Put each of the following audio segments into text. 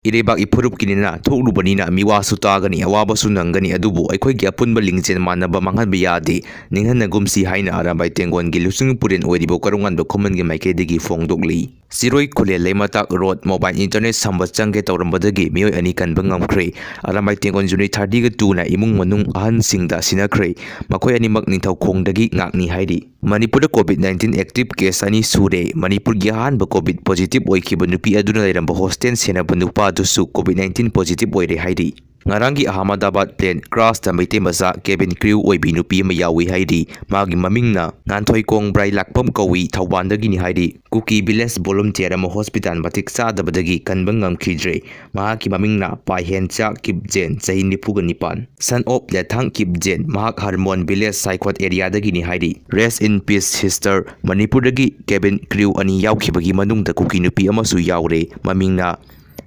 Irebak ipurup kinina thoklubanina miwa sutagani awaba sunangani adubu aikoigi apunba lingchen manaba manghanba yade ninghanna gumsi haina arabai tengon gi lusung puren oidibo karungan ba common gi maikedigi fongdokli Siroi Kule Lematak Road Mobile Internet Samba Change Taurambadagi Meeoi ani kanba ngamkhre Arambai Tengon Juni 30 ga 2 na imung manung ahan singda sinakhre makoi animak ningthau khongdagi ngakni haidi Manipur COVID-19 active case ani sure Manipur gi ahan ba COVID positive oikiba nupi aduna lairamba hostel senaba nupa dusu COVID-19 positive oire haidi Ngarangi Ahmedabad plane crash ta Meitei maza cabin crew oibi nupi ma yawi haidi magi mamingna Nanthoi Kong Brai Lakpam kawi Thawbandagi ni haidi Kuki village volunteer ama hospital matik sadabadagi kanba ngamkhidre mahaki mamingna Paihencha Kipjen chahi 95 son of Lethang Kipjen mahak Harmon village Saikot area dagi ni haidi rest in peace sister Manipurdagi cabin crew ani yawkhibagi manungda Kuki Nupi amasu Yaore mamingna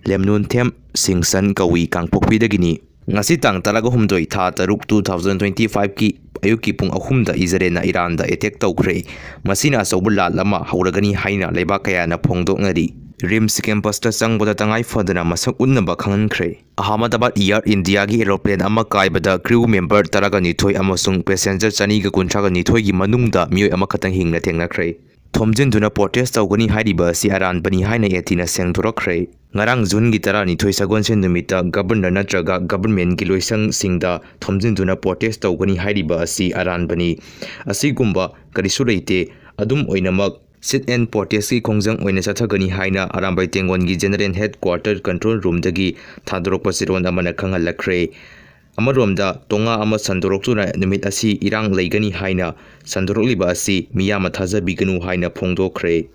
Lemnun Them Singsan kawi Kangpokpidagini ngasi tang talaga humdoi tha taruk 2025 ki ayuki pung ahumda Israel Iranda attack tawkhre masina sobula lama hauragani haina leba kaya na phongdoknari rims campus ta sangboda tangai fadana masak unnaba khankhre Ahmedabad Air India gi aeroplane ama kaibada crew member talaga nithoi amasung passenger chani ga kunthra ga nithoi gi manungda mioi ama khatang hingna thengnakhre Thomjin duna protest tawgani haidiba si aran bani haina yatina sengthorokkhre ngarang June gi tara ni thoi sagon sen numita governor natraga government gi loisang singda thomjin duna protest tawgani haidiba si aran bani asigumba karisu leite adum oinamak sit and protest ki khongjang oina sathagani haina arambai tengon gi general headquarter control room dagi thadrok pasiron amana khangal lakhre Amaromda tonga ama sandoroktuna numit asi irang leigani haina sandorokliba asi miyama thaja biganu haina phongdokkhre